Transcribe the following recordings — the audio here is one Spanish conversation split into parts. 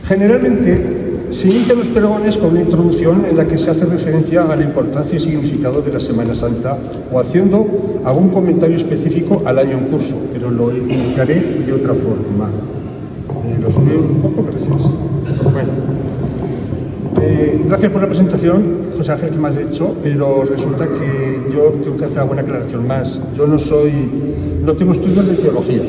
Generalmente se inician los pregones con una introducción en la que se hace referencia a la importancia y significado de la Semana Santa o haciendo algún comentario específico al año en curso, pero lo iniciaré de otra forma. Los leo un poco, gracias. Bueno, gracias por la presentación, José Ángel, que me has hecho, pero resulta que yo tengo que hacer alguna aclaración más. Yo no tengo estudios de teología.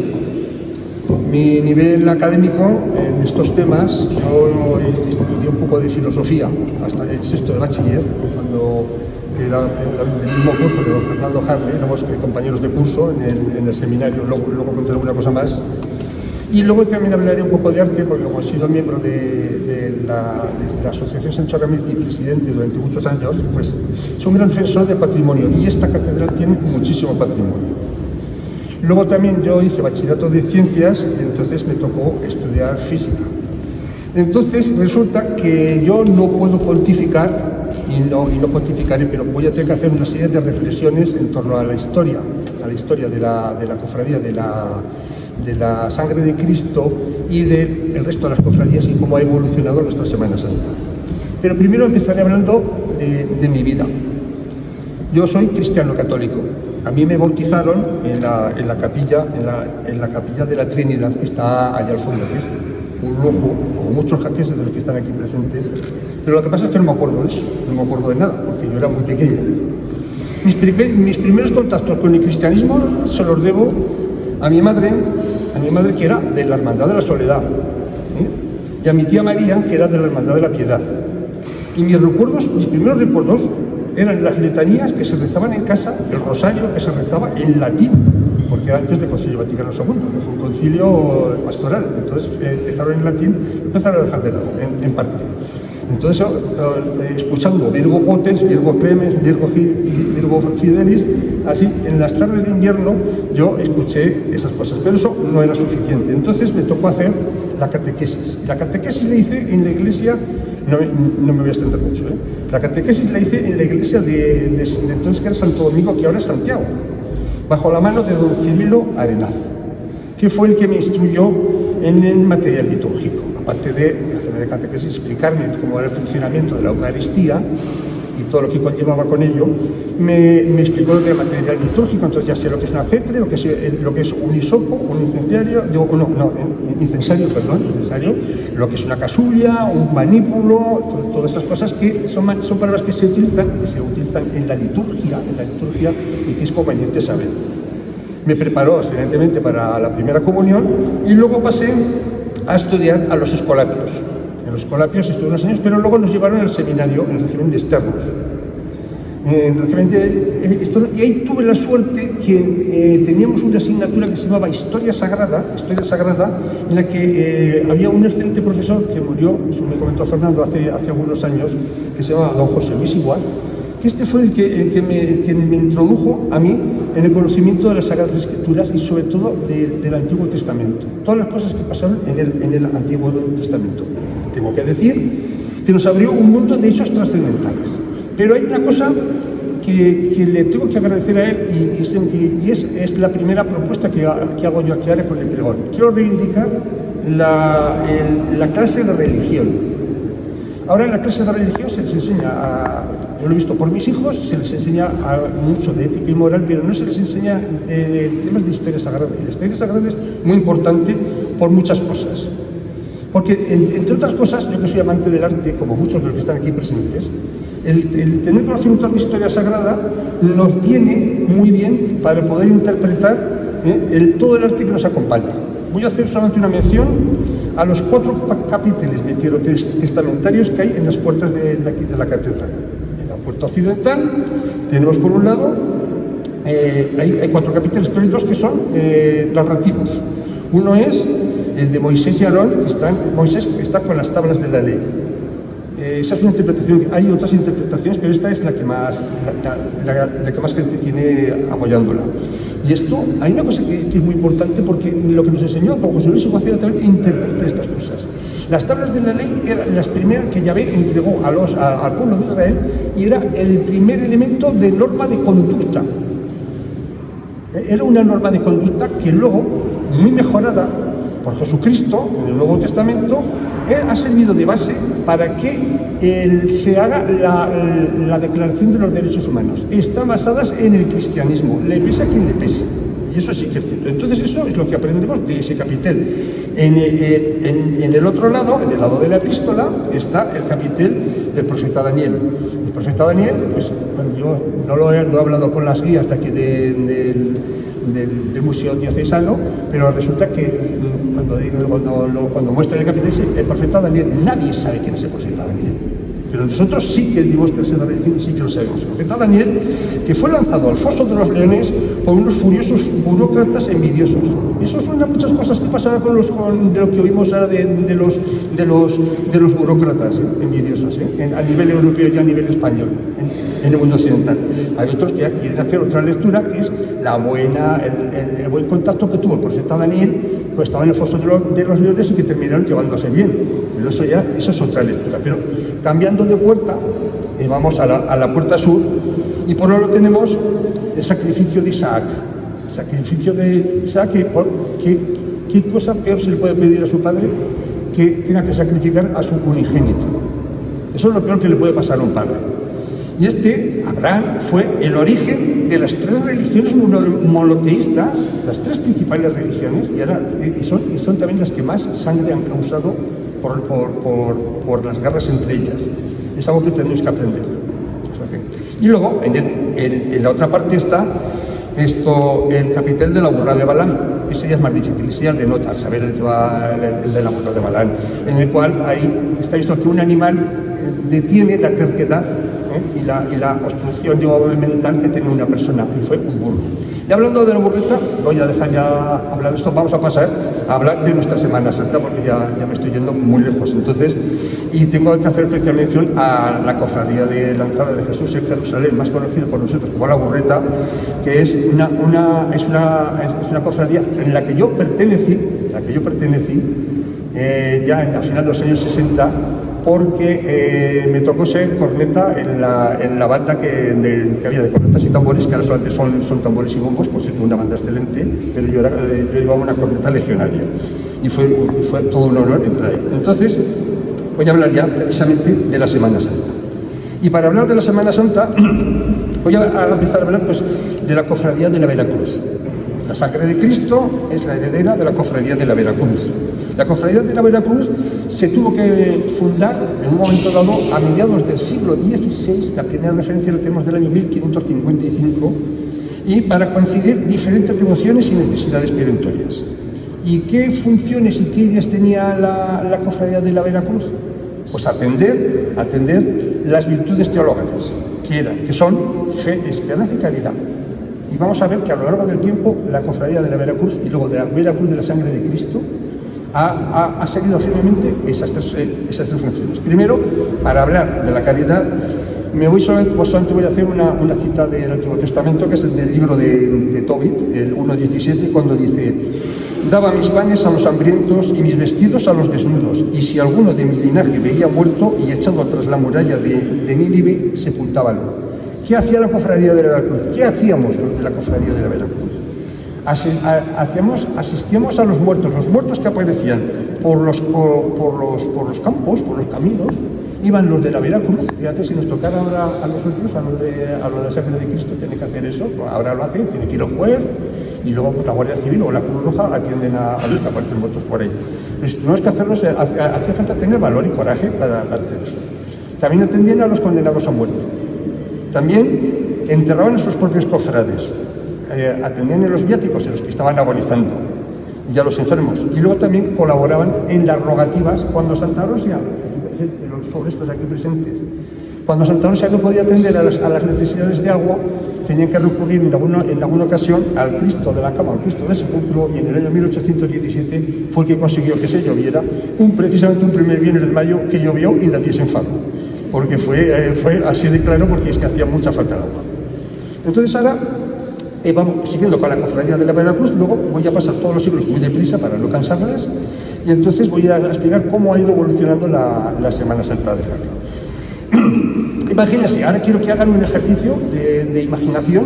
Mi nivel académico en estos temas, yo estudié un poco de filosofía hasta el sexto de bachiller, cuando era del mismo curso de don Fernando Harley, éramos compañeros de curso en el seminario, luego contaré alguna cosa más. Y luego también hablaré un poco de arte, porque como he sido miembro de la Asociación Sancho Ramírez y presidente durante muchos años, pues soy un gran defensor del patrimonio, y esta catedral tiene muchísimo patrimonio. Luego también yo hice bachillerato de ciencias, y entonces me tocó estudiar física. Entonces resulta que yo no puedo pontificar, y no pontificaré, pero voy a tener que hacer una serie de reflexiones en torno a la historia de la cofradía de la sangre de Cristo y del resto de las cofradías y cómo ha evolucionado nuestra Semana Santa. Pero primero empezaré hablando de mi vida. Yo soy cristiano católico. A mí me bautizaron en la capilla de la Trinidad, que está allá al fondo, que es un lujo, como muchos jaqueses de los que están aquí presentes, pero lo que pasa es que no me acuerdo de eso, no me acuerdo de nada, porque yo era muy pequeño. Mis primeros contactos con el cristianismo se los debo a mi madre que era de la Hermandad de la Soledad, y a mi tía María, que era de la Hermandad de la Piedad. Y mis primeros recuerdos eran las letanías que se rezaban en casa, el rosario que se rezaba en latín, porque era antes del Concilio Vaticano II, que fue un concilio pastoral. Entonces empezaron en latín, empezaron a dejar de lado, en parte. Entonces, escuchando Virgo Potens, Virgo Clemens, Virgo Fidelis, así, en las tardes de invierno yo escuché esas cosas, pero eso no era suficiente. Entonces me tocó hacer la catequesis. La catequesis la hice en la iglesia, no me voy a extender mucho, La catequesis la hice en la iglesia de entonces, que era Santo Domingo, que ahora es Santiago, bajo la mano de don Cirilo Arenaz, que fue el que me instruyó en el material litúrgico. Aparte de hacerme de catequesis, explicarme cómo era el funcionamiento de la Eucaristía y todo lo que conllevaba con ello, me explicó lo que era material litúrgico. Entonces ya sé lo que es una cetre, lo que es un hisopo, un incensario, lo que es una casulla, un manípulo, todas esas cosas que son palabras que se utilizan en la liturgia y que es conveniente saber. Me preparó excelentemente para la primera comunión y luego pasé a estudiar a los escolapios. En los escolapios estuve unos años, pero luego nos llevaron al seminario, en el régimen de externos. Y ahí tuve la suerte que teníamos una asignatura que se llamaba Historia Sagrada, en la que había un excelente profesor que murió, eso me comentó Fernando hace algunos años, que se llamaba don José Luis Iguaz, que este fue el que me introdujo a mí en el conocimiento de las Sagradas Escrituras y sobre todo del Antiguo Testamento, todas las cosas que pasaron en el Antiguo Testamento. Tengo que decir que nos abrió un mundo de hechos trascendentales, pero hay una cosa que le tengo que agradecer a él y es la primera propuesta que hago yo aquí ahora con el pregón. Quiero reivindicar la clase de religión. Ahora en la clase de religión se les enseña, yo lo he visto por mis hijos, se les enseña mucho de ética y moral, pero no se les enseña temas de historia sagrada. Y la historia sagrada es muy importante por muchas cosas. Porque, entre otras cosas, yo que soy amante del arte, como muchos de los que están aquí presentes, el tener conocimiento de historia sagrada nos viene muy bien para poder interpretar todo el arte que nos acompaña. Voy a hacer solamente una mención a los 4 capiteles veterotestamentarios que hay en las puertas de la catedral. En la puerta occidental tenemos por un lado, hay 4 capiteles, pero hay 2 que son narrativos. Uno es el de Moisés y Aarón, Moisés está con las tablas de la ley. Esa es una interpretación, hay otras interpretaciones, pero esta es la que más gente tiene apoyándola. Y esto, hay una cosa que es muy importante, porque lo que nos enseñó don José Luis Iguaz era también interpretar estas cosas. Las tablas de la ley eran las primeras que Yahvé entregó al pueblo de Israel y era el primer elemento de norma de conducta. Era una norma de conducta que luego, muy mejorada, por Jesucristo en el Nuevo Testamento, ha servido de base para que se haga la Declaración de los Derechos Humanos. Están basadas en el cristianismo, le pese a quien le pese. Y eso sí que es cierto. Entonces eso es lo que aprendemos de ese capitel. En el otro lado, en el lado de la epístola, está el capitel del profeta Daniel. El profeta Daniel, pues bueno, yo no he hablado con las guías de aquí del Museo Diocesano, pero resulta que cuando muestra el capitel el profeta Daniel, nadie sabe quién es el profeta Daniel. Pero nosotros sí que vivimos clase de religión y sí que lo sabemos. El profeta Daniel, que fue lanzado al foso de los leones por unos furiosos burócratas envidiosos. Eso suena a muchas cosas que pasaban de lo que oímos ahora de los burócratas envidiosos, a nivel europeo y a nivel español, en el mundo occidental. Hay otros que quieren hacer otra lectura, que es el buen contacto que tuvo el profeta Daniel, pues estaba en el foso de los leones y que terminaron llevándose bien. Pero eso es otra lectura. Pero cambiando de puerta, vamos a la puerta sur, y por ahora tenemos el sacrificio de Isaac. El sacrificio de Isaac, ¿qué cosa peor se le puede pedir a su padre que tenga que sacrificar a su unigénito? Eso es lo peor que le puede pasar a un padre. Y Abraham, fue el origen de las tres religiones monoteístas, las tres principales religiones, y son también las que más sangre han causado por las guerras entre ellas. Es algo que tenemos que aprender. Y luego, en la otra parte está el capitel de la burra de Balaam. Ese ya es más difícil, ese ya es de nota, saber el de la burra de Balaam, en el cual ahí está visto que un animal detiene la terquedad y la obstrucción mental que tiene una persona, y fue un burro. Y hablando de la burrita, voy a dejar ya hablar de esto, vamos a pasar a hablar de nuestra Semana Santa, porque ya me estoy yendo muy lejos. Entonces, y tengo que hacer especial mención a la cofradía de Lanzada de Jesús en Jerusalén, más conocida por nosotros como la Burreta, que es una cofradía en la que yo pertenecí, ya a final de los años 60, porque me tocó ser corneta en la banda que había de cornetas y tambores, que ahora solamente son tambores y bombos, por cierto, una banda excelente, pero yo llevaba una corneta legionaria y fue todo un honor entrar ahí. Entonces, voy a hablar ya precisamente de la Semana Santa. Y para hablar de la Semana Santa, voy a empezar a hablar pues, de la Cofradía de la Veracruz. La Sangre de Cristo es la heredera de la Cofradía de la Veracruz. La Cofradía de la Veracruz se tuvo que fundar en un momento dado a mediados del siglo XVI, la primera referencia la tenemos del año 1555, y para coincidir diferentes devociones y necesidades perentorias. ¿Y qué funciones y qué ideas tenía la Cofradía de la Veracruz? Pues atender las virtudes teologales, que son fe, esperanza y caridad. Y vamos a ver que a lo largo del tiempo la Cofradía de la Veracruz y luego de la Veracruz de la Sangre de Cristo ha seguido firmemente esas tres funciones. Primero, para hablar de la caridad, solamente voy a hacer una cita del Antiguo Testamento, que es del libro de Tobit, el 1.17, cuando dice: daba mis panes a los hambrientos y mis vestidos a los desnudos, y si alguno de mi linaje veía muerto y echado tras la muralla de Nínive, sepultábalo. ¿Qué hacía la Cofradía de la Veracruz? ¿Qué hacíamos los de la Cofradía de la Veracruz? Asistíamos a los muertos que aparecían por los campos, por los caminos. Iban los de la Veracruz. Fíjate, si nos tocara ahora a nosotros, a lo de la Sangre de Cristo, tiene que hacer eso. Ahora lo hacen, tiene que ir el juez, y luego pues, la Guardia Civil o la Cruz Roja atienden a los que aparecen muertos por ahí. Pues tenemos que hacerlo, hacía falta tener valor y coraje para hacer eso. También atendían a los condenados a muerte. También enterraban a sus propios cofrades. Atendían en los viáticos, en los que estaban agonizando, y a los enfermos. Y luego también colaboraban en las rogativas cuando Santa Rosia, los sobre estos aquí presentes, cuando Santa Rosia no podía atender a las necesidades de agua, tenían que recurrir en alguna ocasión al Cristo de la Cama, al Cristo del Sepulcro, y en el año 1817 fue el que consiguió que se lloviera precisamente un primer viernes de mayo que llovió y nadie se enfadó, porque fue así de claro, porque es que hacía mucha falta de agua. Entonces ahora vamos siguiendo con la Cofradía de la Veracruz. Luego voy a pasar todos los siglos muy deprisa para no cansarles, y entonces voy a explicar cómo ha ido evolucionando la Semana Santa de Jaca. Imagínense, ahora quiero que hagan un ejercicio de imaginación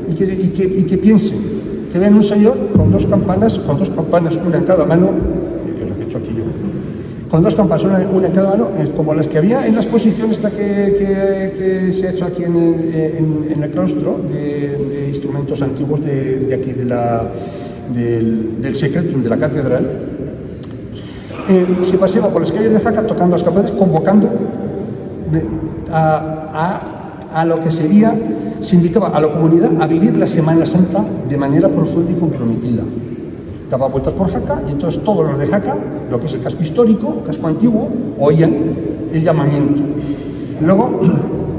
y que piensen que ven un señor con dos campanas, una en cada mano, lo que he hecho aquí yo, con dos campanas, una en cada mano, como las que había en la exposición esta que se ha hecho aquí en el claustro, de instrumentos antiguos de aquí, del secretum de la catedral. Se paseaba por las calles de Jaca tocando las campanas, convocando a lo que sería, se invitaba a la comunidad a vivir la Semana Santa de manera profunda y comprometida. Daba vueltas por Jaca y entonces todos los de Jaca, lo que es el casco histórico, el casco antiguo, oían el llamamiento. Luego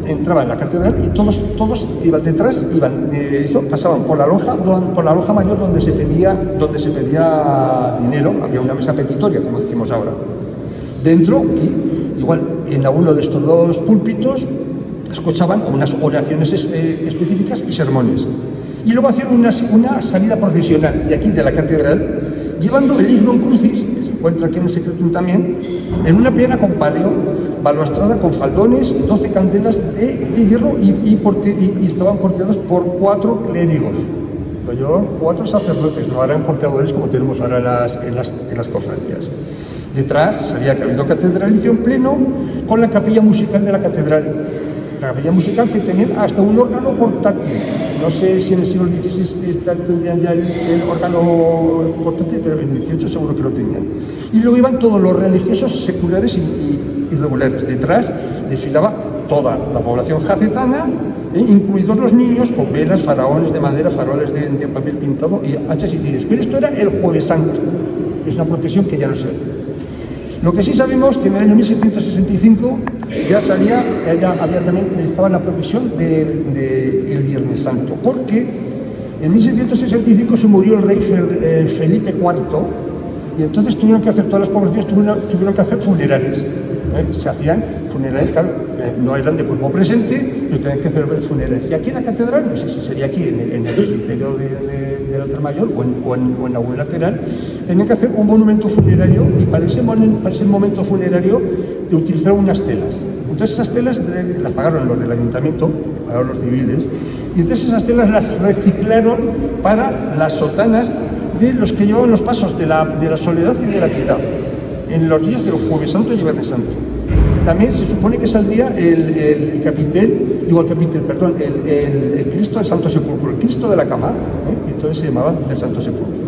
entraban en la catedral y todos iban detrás, pasaban por la lonja mayor donde se pedía dinero, había una mesa petitoria, como decimos ahora. Dentro, y igual en uno de estos dos púlpitos, escuchaban unas oraciones específicas y sermones. Y luego hacían una salida procesional de aquí, de la catedral, llevando el Lignum Crucis, que se encuentra aquí en el Secretum también, en una piedra con palio, balaustrada con faldones, 12 candelas de hierro y estaban porteados por 4 clérigos. 4 sacerdotes, no eran porteadores como tenemos ahora en las cofradías. Detrás salía el cabildo catedralicio en pleno con la capilla musical de la catedral. La capilla musical que tenían hasta un órgano portátil. No sé si en el siglo XVI tendrían ya el órgano portátil, pero en el XVIII seguro que lo tenían. Y luego iban todos los religiosos seculares y regulares. Detrás desfilaba toda la población jacetana, incluidos los niños, con velas, faraones de madera, faroles de papel pintado y hachas y cirios. Pero esto era el Jueves Santo. Es una procesión que ya no se hace. Lo que sí sabemos que en el año 1665 estaba en la procesión del Viernes Santo, porque en 1665 se murió el rey Felipe IV y entonces tuvieron que hacer, todas las poblaciones tuvieron que hacer funerales. Se hacían funerales, claro, no eran de cuerpo presente, pero tenían que hacer funerales. Y aquí en la catedral, no sé si sería aquí en el presbiterio del altar mayor o en algún lateral, tenían que hacer un monumento funerario y para ese momento funerario utilizaron unas telas. Entonces esas telas las pagaron los del ayuntamiento, pagaron los civiles, y entonces esas telas las reciclaron para las sotanas de los que llevaban los pasos de la soledad y de la piedad en los días del Jueves Santo y Viernes Santo. También se supone que saldría el Cristo del Santo Sepulcro, el Cristo de la cama, y entonces se llamaba del Santo Sepulcro.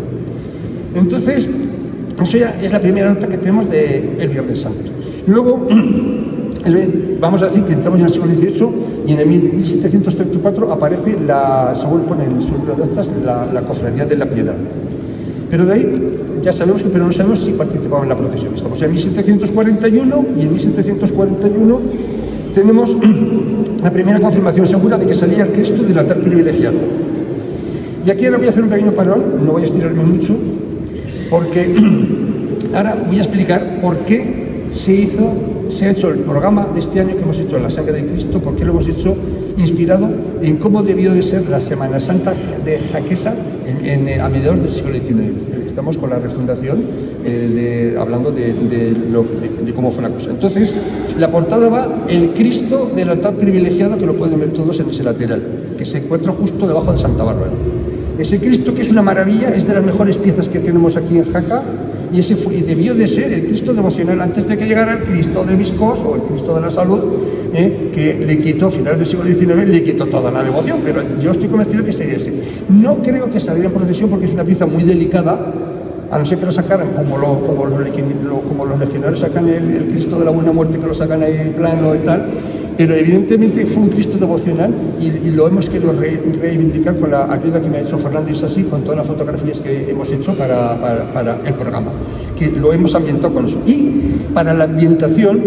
Entonces, eso ya es la primera nota que tenemos del Viernes Santo. Luego, vamos a decir que entramos en el siglo XVIII y en el 1734 aparece, según pone en su libro de actas, la Cofradía de la Piedad. Pero de ahí ya sabemos pero no sabemos si participaba en la procesión. Estamos en 1741 y en 1741 tenemos la primera confirmación segura de que salía el Cristo del altar privilegiado. Y aquí ahora voy a hacer un pequeño parón, no voy a estirarme mucho, porque ahora voy a explicar por qué se ha hecho el programa de este año que hemos hecho en la Sangre de Cristo, por qué lo hemos hecho inspirado en cómo debió de ser la Semana Santa de Jaquesa a mediados del siglo XIX. Estamos con la refundación hablando de cómo fue la cosa. Entonces, la portada va el Cristo del altar privilegiado, que lo pueden ver todos en ese lateral, que se encuentra justo debajo de Santa Bárbara. Ese Cristo, que es una maravilla, es de las mejores piezas que tenemos aquí en Jaca, y debió de ser el Cristo devocional antes de que llegara el Cristo de Viscos o el Cristo de la Salud, que le quitó, a finales del siglo XIX, le quitó toda la devoción, pero yo estoy convencido que sería ese. No creo que saliera en procesión porque es una pieza muy delicada, a no ser que lo sacaran como los legionarios sacan el Cristo de la Buena Muerte, que lo sacan ahí plano y tal, pero evidentemente fue un Cristo devocional y lo hemos querido reivindicar con la ayuda que me ha hecho Fernando Isasi, con todas las fotografías que hemos hecho para el programa, que lo hemos ambientado con eso. Y para la ambientación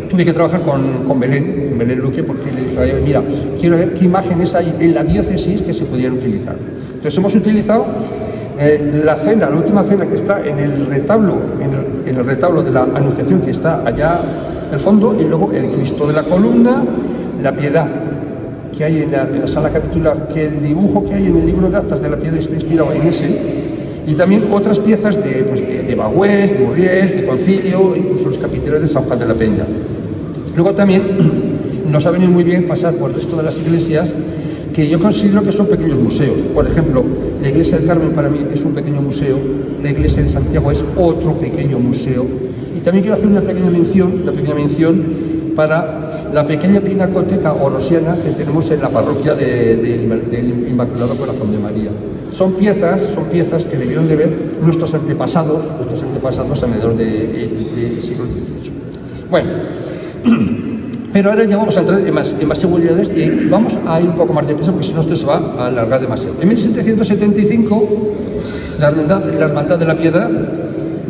tuve que trabajar con Belén Luque, porque le dije, mira, quiero ver qué imágenes hay en la diócesis que se podían utilizar. Entonces hemos utilizado la última cena que está en el retablo de la Anunciación, que está allá al fondo, y luego el Cristo de la columna, la Piedad que hay en la sala capitular, que el dibujo que hay en el libro de actas de la Piedad está inspirado en ese, y también otras piezas de Bagüés, de Urriés, de Concilio, incluso los capiteles de San Juan de la Peña. Luego también nos ha venido muy bien pasar por el resto de las iglesias, que yo considero que son pequeños museos. Por ejemplo, La iglesia del Carmen para mí es un pequeño museo, la iglesia de Santiago es otro pequeño museo. Y también quiero hacer una pequeña mención para la pequeña pinacoteca orosiana que tenemos en la parroquia del Inmaculado Corazón de María. Son piezas que debieron de ver nuestros antepasados alrededor del siglo XVIII. Bueno, pero ahora ya vamos a entrar en más seguridades y vamos a ir un poco más deprisa porque si no esto se va a alargar demasiado. En 1775, la Hermandad de la Piedad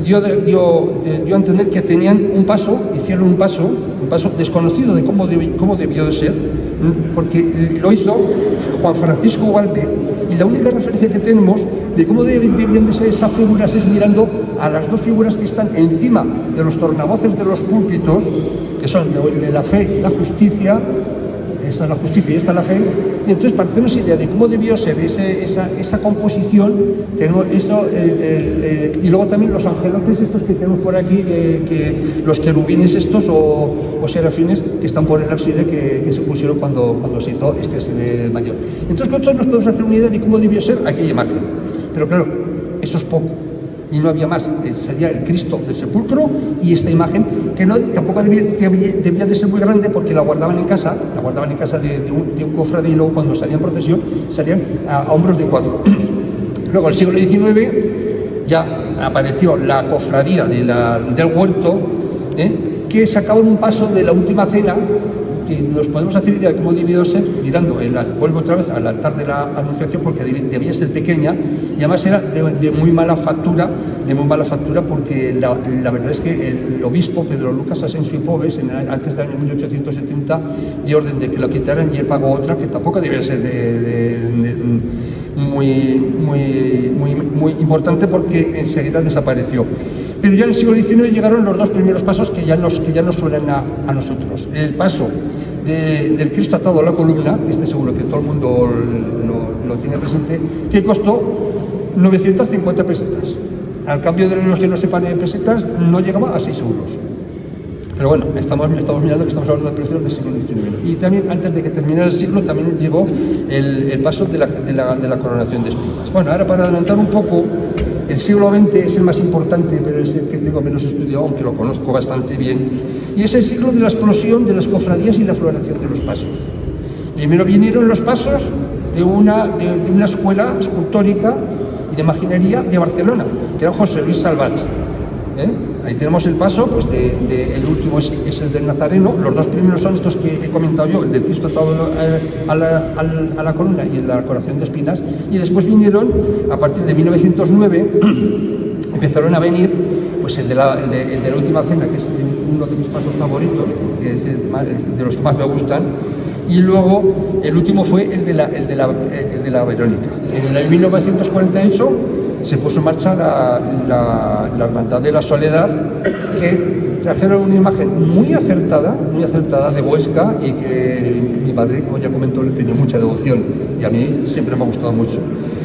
dio a entender que tenían hicieron un paso desconocido de cómo debió de ser, porque lo hizo Juan Francisco Ugalde, y la única referencia que tenemos de cómo debían de ser esas figuras es mirando a las dos figuras que están encima de los tornavoces de los púlpitos, que son de la fe, la justicia. Esta es la justicia y esta es la fe, y entonces para hacernos idea de cómo debió ser esa composición, tenemos eso, y luego también los angelotes estos que tenemos por aquí, los querubines estos o serafines que están por el ábside que se pusieron cuando se hizo este ábside mayor. Entonces con esto nos podemos hacer una idea de cómo debió ser aquella imagen, pero claro, eso es poco. Y no había más, sería el Cristo del sepulcro y esta imagen que tampoco debía de ser muy grande porque la guardaban en casa de un cofrade, y luego cuando salían en procesión salían a hombros de 4. Luego, en el siglo XIX ya apareció la cofradía del huerto, que sacaban un paso de la última cena, que nos podemos hacer idea de cómo debió ser, mirando, vuelvo otra vez al altar de la Anunciación, porque debía ser pequeña, y además era de muy mala factura, porque la verdad es que el obispo Pedro Lucas Asensio y Pobes, antes del año 1870, dio orden de que lo quitaran, y él pagó otra que tampoco debía ser muy importante, porque enseguida desapareció. Pero ya en el siglo XIX llegaron los dos primeros pasos que ya nos suenan a nosotros. El paso del Cristo atado a la columna, este seguro que todo el mundo lo tiene presente, que costó 950 pesetas. Al cambio de los que no sepan en pesetas, no llegaba a 6 euros. Pero bueno, estamos mirando que estamos hablando de precios del siglo XIX. Y también, antes de que terminara el siglo, también llegó el paso de la coronación de espinas. Bueno, ahora para adelantar un poco, el siglo XX es el más importante, pero es el que tengo menos estudiado, aunque lo conozco bastante bien, y es el siglo de la explosión de las cofradías y la floración de los pasos. Primero vinieron los pasos de una escuela escultórica y de imaginería de Barcelona, que era José Luis Salvat. Ahí tenemos el paso, pues el último es el del Nazareno. Los dos primeros son estos que he comentado yo, el del Cristo atado a la columna y el de la coronación de espinas. Y después vinieron, a partir de 1909, empezaron a venir pues el de la última cena, que es uno de mis pasos favoritos, que es de los que más me gustan. Y luego el último fue el de la Verónica. En el año 1948 se puso en marcha la Hermandad de la Soledad, que trajeron una imagen muy acertada de Huesca, y que mi padre, como ya comentó, le tenía mucha devoción, y a mí siempre me ha gustado mucho.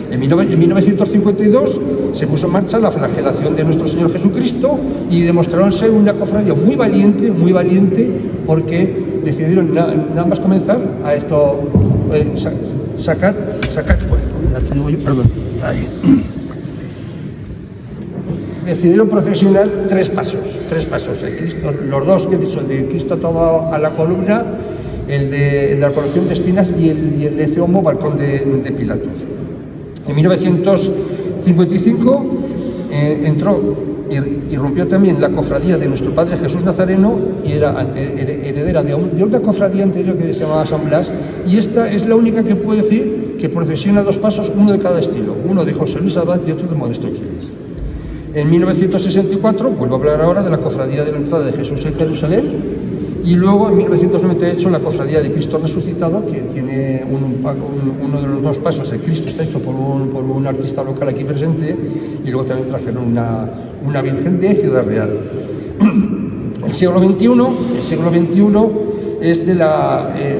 En 1952 se puso en marcha la flagelación de nuestro Señor Jesucristo, y demostraron ser una cofradía muy valiente, porque decidieron nada más comenzar a esto, sacar, pues, ya te digo yo, perdón, ahí. Decidieron procesionar tres pasos, el Cristo, los dos que he dicho, el de Cristo atado a la columna, el de la coronación de espinas y el de Ceomo, balcón de Pilatos. En 1955 entró y rompió también la cofradía de nuestro Padre Jesús Nazareno, y era heredera de una cofradía anterior que se llamaba San Blas, y esta es la única que puedo decir que procesiona dos pasos, uno de cada estilo, uno de José Luis Abad y otro de Modesto Quiles. En 1964, vuelvo a hablar ahora de la cofradía de la entrada de Jesús en Jerusalén, y luego en 1998 la cofradía de Cristo Resucitado, que tiene uno de los dos pasos. El Cristo está hecho por un artista local aquí presente, y luego también trajeron una Virgen de Ciudad Real. El siglo XXI es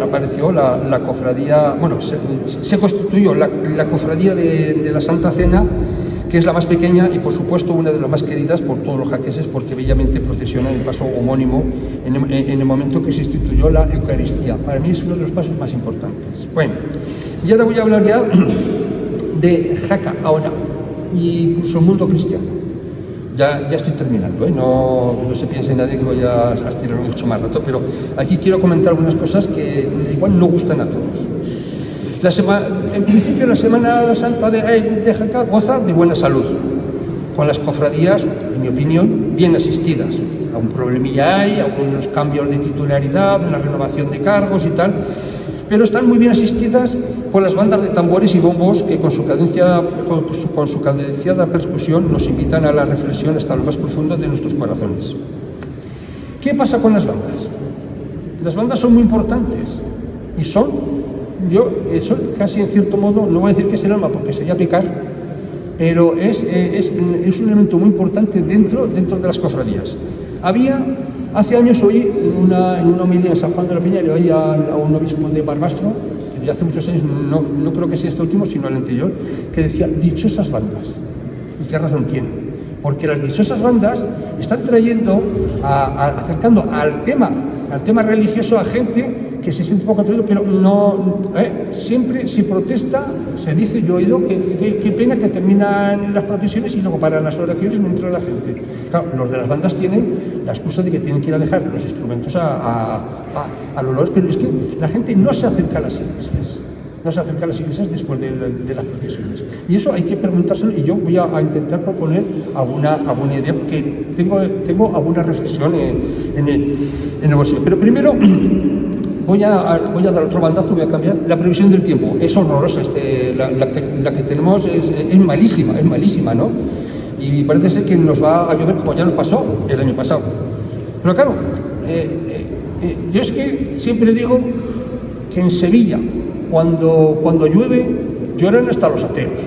apareció la cofradía, bueno, se constituyó la cofradía de la Santa Cena, que es la más pequeña y por supuesto una de las más queridas por todos los jaqueses, porque bellamente procesiona en el paso homónimo en el momento que se instituyó la Eucaristía. Para mí es uno de los pasos más importantes. Bueno, y ahora voy a hablar ya de Jaca ahora, y incluso el mundo cristiano. Ya estoy terminando, no se piense nadie que voy a estirar mucho más rato, pero aquí quiero comentar algunas cosas que igual no gustan a todos. En principio, la Semana Santa de Jaca goza de buena salud, con las cofradías, en mi opinión, bien asistidas. Algún problemilla hay, algunos cambios de titularidad, una renovación de cargos y tal, pero están muy bien asistidas por las bandas de tambores y bombos que con su cadenciada percusión nos invitan a la reflexión hasta lo más profundo de nuestros corazones. ¿Qué pasa con las bandas? Las bandas son muy importantes y son casi en cierto modo, no voy a decir que es el alma porque sería pecar, pero es un elemento muy importante dentro de las cofradías. Hace años oí en una homilía en San Juan de la Peña, le oí a un obispo de Barbastro, que ya hace muchos años, no creo que sea este último, sino el anterior, que decía, dichosas bandas. ¿Y qué razón tiene? Porque las dichosas bandas están trayendo, acercando al tema religioso a gente que se siente un poco atraído, pero siempre se protesta, se dice, yo he oído, qué pena que terminan las procesiones y luego para las oraciones no entra la gente. Claro, los de las bandas tienen la excusa de que tienen que ir a dejar los instrumentos a los lados, pero es que la gente no se acerca a las iglesias. No se acerca a las iglesias después de las procesiones. Y eso hay que preguntárselo, y yo voy a intentar proponer alguna idea, porque tengo alguna reflexión en el bolsillo. Pero primero voy a dar otro bandazo, voy a cambiar. La previsión del tiempo es horrorosa, la que tenemos es malísima, ¿no? Y parece ser que nos va a llover como ya nos pasó el año pasado. Pero claro, yo es que siempre digo que en Sevilla, cuando llueve, lloran hasta los ateos.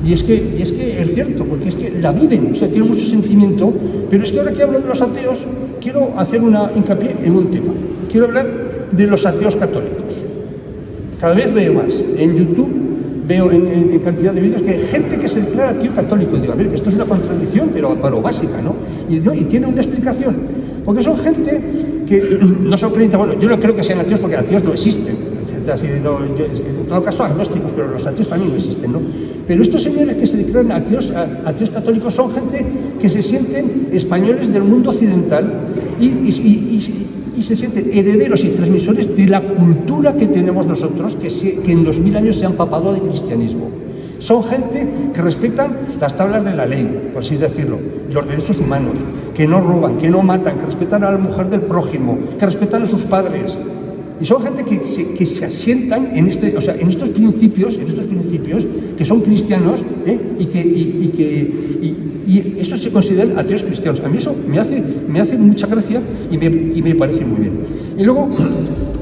Y es que es cierto, porque es que la viven, o sea, tienen mucho sentimiento, pero es que ahora que hablo de los ateos, quiero hacer una hincapié en un tema. Quiero hablar de los ateos católicos. Cada vez veo más en YouTube, veo en cantidad de vídeos que hay gente que se declara ateo católico. Y digo, a ver, esto es una contradicción, pero básica, ¿no? Y tiene una explicación. Porque son gente que no son creyentes. Bueno, yo no creo que sean ateos porque ateos no existen. En todo caso agnósticos, pero los ateos también no existen, ¿no? Pero estos señores que se declaran ateos católicos son gente que se sienten españoles del mundo occidental y se sienten herederos y transmisores de la cultura que tenemos nosotros, que en 2000 años se han empapado de cristianismo. Son gente que respetan las tablas de la ley, por así decirlo, los derechos humanos, que no roban, que no matan, que respetan a la mujer del prójimo, que respetan a sus padres. Y son gente que se asientan en estos principios que son cristianos, y eso se consideran ateos cristianos. A mí eso me hace mucha gracia y me parece muy bien. Y luego,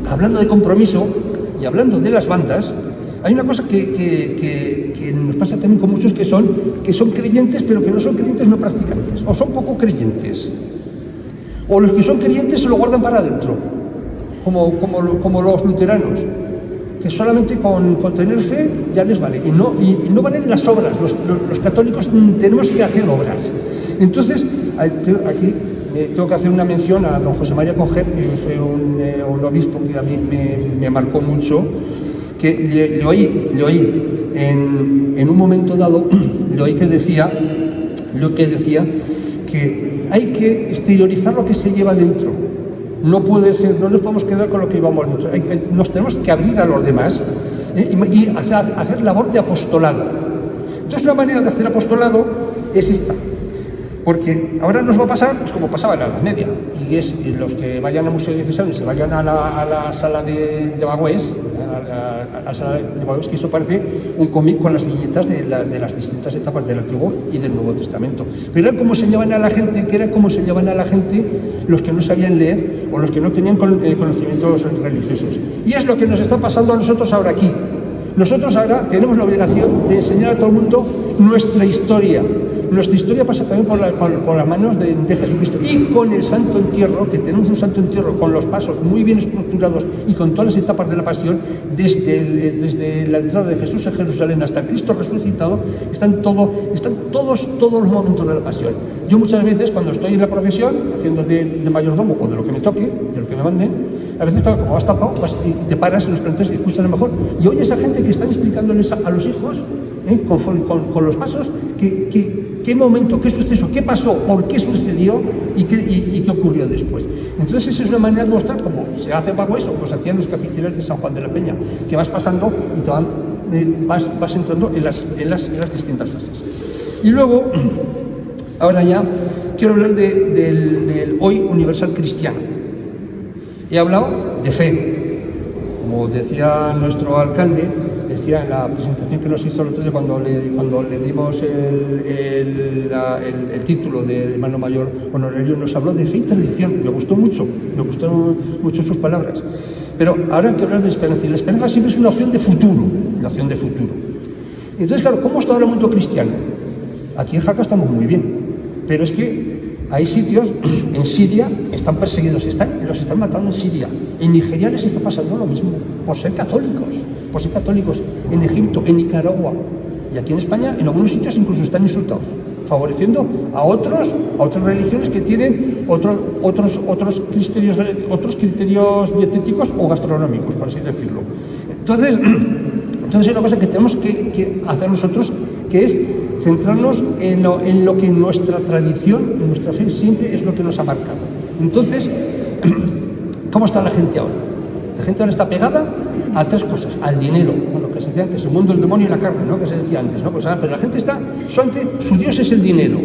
hablando de compromiso y hablando de las bandas, hay una cosa que nos pasa también con muchos que son creyentes, pero que no son creyentes no practicantes, o son poco creyentes, o los que son creyentes se lo guardan para adentro. Como los luteranos, que solamente con tener fe ya les vale, y no valen las obras. Los católicos tenemos que hacer obras. Entonces, aquí tengo que hacer una mención a don José María Coget, que fue un obispo que a mí me marcó mucho, que le oí en un momento dado, le oí que decía que hay que exteriorizar lo que se lleva dentro. No puede ser, no nos podemos quedar con lo que íbamos dentro. Nos tenemos que abrir a los demás y hacer labor de apostolado. Entonces, una manera de hacer apostolado es esta. Porque ahora nos va a pasar pues como pasaba en la Edad Media, y es los que vayan al Museo Diocesano y se vayan a la sala de Bagüés, a la sala de Bagüés, que eso parece un cómic con las viñetas de las distintas etapas del Antiguo y del Nuevo Testamento. Pero era como se llevaban a la gente, los que no sabían leer o los que no tenían conocimientos religiosos. Y es lo que nos está pasando a nosotros ahora aquí. Nosotros ahora tenemos la obligación de enseñar a todo el mundo nuestra historia, nuestra historia pasa también por las manos de Jesucristo. Y con el Santo Entierro, que tenemos un Santo Entierro con los pasos muy bien estructurados y con todas las etapas de la pasión, desde la entrada de Jesús a Jerusalén hasta Cristo resucitado, están todos los momentos de la pasión. Yo muchas veces, cuando estoy en la profesión, haciendo de mayordomo o de lo que me toque, de lo que me manden, a veces, claro, como vas tapado, y te paras y los preguntas y escuchas a lo mejor, y oyes a gente que están explicándoles a los hijos, con los pasos, qué momento, qué suceso, qué pasó, por qué sucedió y qué ocurrió después. Entonces esa es una manera de mostrar cómo se hace pago eso, pues hacían los capiteles de San Juan de la Peña, que vas pasando y vas entrando en las distintas fases. Y luego, ahora ya, quiero hablar del hoy universal cristiano. He hablado de fe, como decía nuestro alcalde, decía en la presentación que nos hizo el otro día cuando le dimos el título de hermano mayor honorario, nos habló de fe y tradición. Me gustaron mucho sus palabras. Pero ahora hay que hablar de esperanza, y la esperanza siempre es una opción de futuro, Entonces, claro, ¿cómo está ahora el mundo cristiano? Aquí en Jaca estamos muy bien, pero es que hay sitios, en Siria están perseguidos, los están matando en Siria. En Nigeria les está pasando lo mismo, por ser católicos, en Egipto, en Nicaragua. Y aquí en España, en algunos sitios incluso están insultados, favoreciendo a otras religiones que tienen otros criterios dietéticos o gastronómicos, por así decirlo. Entonces hay una cosa que tenemos que hacer nosotros, que es centrarnos en lo que nuestra tradición, en nuestra fe siempre es lo que nos ha marcado. Entonces, ¿cómo está la gente ahora? La gente ahora está pegada a tres cosas: al dinero, lo que se decía antes, el mundo, el demonio y la carne, ¿no? Que se decía antes, ¿no? Pues, pero la gente está, su Dios es el dinero,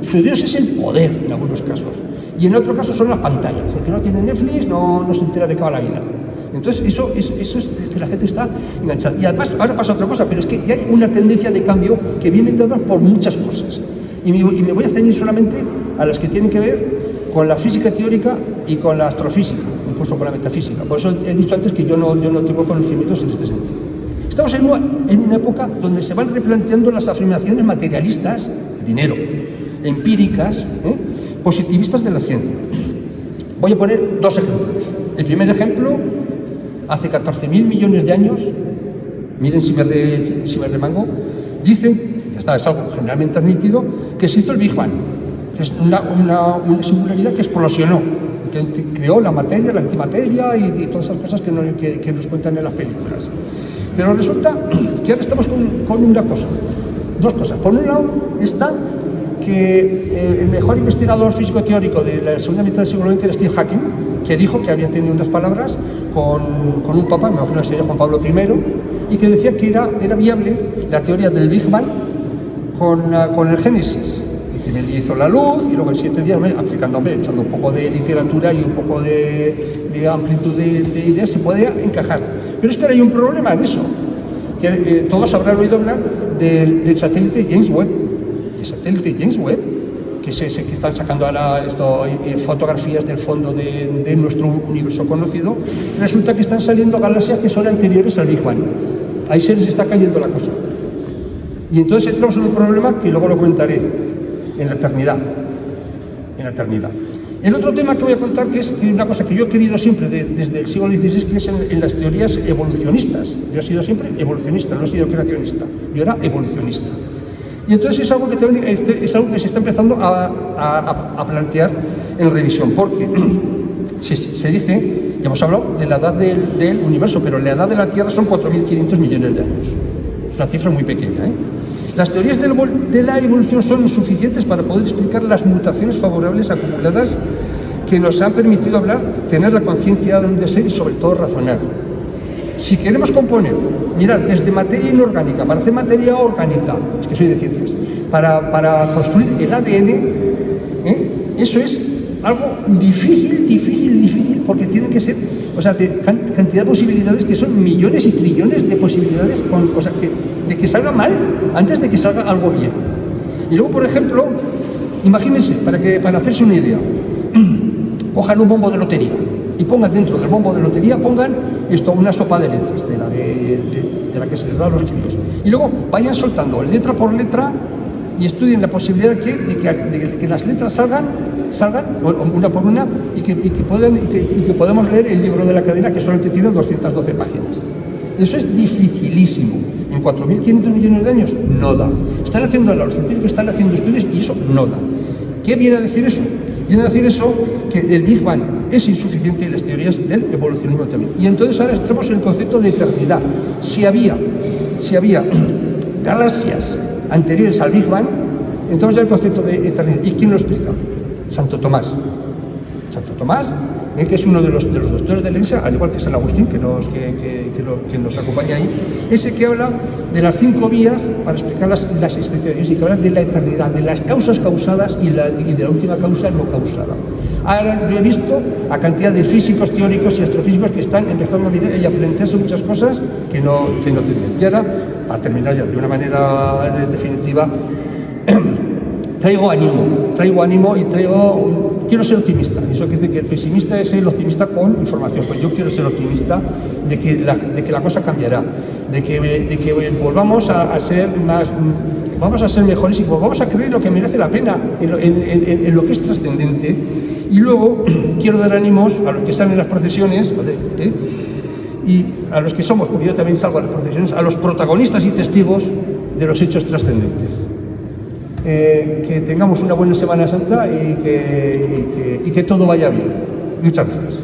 su Dios es el poder en algunos casos, y en otro caso son las pantallas. El que no tiene Netflix no se entera de qué va la vida. Entonces eso es que la gente está enganchada. Y además ahora pasa otra cosa, pero es que ya hay una tendencia de cambio que viene dada por muchas cosas. Y me voy a ceñir solamente a las que tienen que ver con la física teórica y con la astrofísica, incluso con la metafísica. Por eso he dicho antes que yo no tengo conocimientos en este sentido. Estamos en una época donde se van replanteando las afirmaciones materialistas, dinero, empíricas, positivistas de la ciencia. Voy a poner dos ejemplos. El primer ejemplo: hace 14.000 millones de años, miren si me remango, dicen, es algo generalmente admitido, que se hizo el Big Bang, que es una singularidad que explosionó, que creó la materia, la antimateria y todas esas cosas que nos cuentan en las películas. Pero resulta que ahora estamos con dos cosas. Por un lado está que el mejor investigador físico teórico de la segunda mitad del siglo XX era Stephen Hawking, que dijo que había tenido unas palabras con un papa, me imagino que sería Juan Pablo I, y que decía que era viable la teoría del Big Bang con el Génesis. Primero hizo la luz y luego en 7 días, echando un poco de literatura y un poco de amplitud de ideas, se podía encajar. Pero es que ahora hay un problema en eso, que todos habrán oído hablar del satélite James Webb. El satélite James Webb, que están sacando ahora fotografías del fondo de nuestro universo conocido, resulta que están saliendo galaxias que son anteriores al Big Bang. Ahí se les está cayendo la cosa. Y entonces entramos en un problema que luego lo comentaré, en la eternidad. El otro tema que voy a contar, que es una cosa que yo he querido siempre desde el siglo XVI, que es en las teorías evolucionistas. Yo he sido siempre evolucionista, no he sido creacionista, yo era evolucionista. Y entonces es algo que también es algo que se está empezando a plantear en revisión, porque se dice, ya hemos hablado de la edad del universo, pero la edad de la Tierra son 4.500 millones de años. Es una cifra muy pequeña, Las teorías de la evolución son insuficientes para poder explicar las mutaciones favorables acumuladas que nos han permitido tener la conciencia de ser y sobre todo razonar. Si queremos componer, mirar, desde materia inorgánica para hacer materia orgánica, es que soy de ciencias, para construir el ADN, eso es algo difícil, porque tienen que ser, cantidad de posibilidades que son millones y trillones de posibilidades, de que salga mal antes de que salga algo bien. Y luego, por ejemplo, imagínense, para hacerse una idea, cojan un bombo de lotería y pongan dentro del bombo de lotería, una sopa de letras, de la que se les da a los críos. Y luego vayan soltando letra por letra y estudien la posibilidad de que las letras salgan una por una y que podamos leer el libro de la cadena, que solamente tiene 212 páginas. Eso es dificilísimo. En 4.500 millones de años no da. Los científicos están haciendo estudios y eso no da. ¿Qué viene a decir eso? Viene a decir eso que el Big Bang es insuficiente y las teorías del evolucionismo también. Y entonces ahora entramos en el concepto de eternidad. Si había galaxias anteriores al Big Bang, entonces ya el concepto de eternidad. ¿Y quién lo explica? Santo Tomás. Santo Tomás, que es uno de los doctores de la Iglesia, al igual que San Agustín, que nos acompaña ahí, ese que habla de las 5 vías para explicar las existencias de Dios, y que habla de la eternidad, de las causas causadas y de la última causa no causada. Ahora yo he visto a cantidad de físicos teóricos y astrofísicos que están empezando a mirar y a plantearse muchas cosas que no tenían. Y ahora, para terminar ya de una manera definitiva, traigo ánimo y quiero ser optimista. Eso quiere decir que el pesimista es el optimista con información. Pues yo quiero ser optimista de que la cosa cambiará, de que volvamos a ser más, vamos a ser mejores y vamos a creer lo que merece la pena, en lo que es trascendente. Y luego quiero dar ánimos a los que están en las procesiones, ¿vale? Y a los que somos, porque yo también salgo a las procesiones, a los protagonistas y testigos de los hechos trascendentes. Que tengamos una buena Semana Santa y que todo vaya bien. Muchas gracias.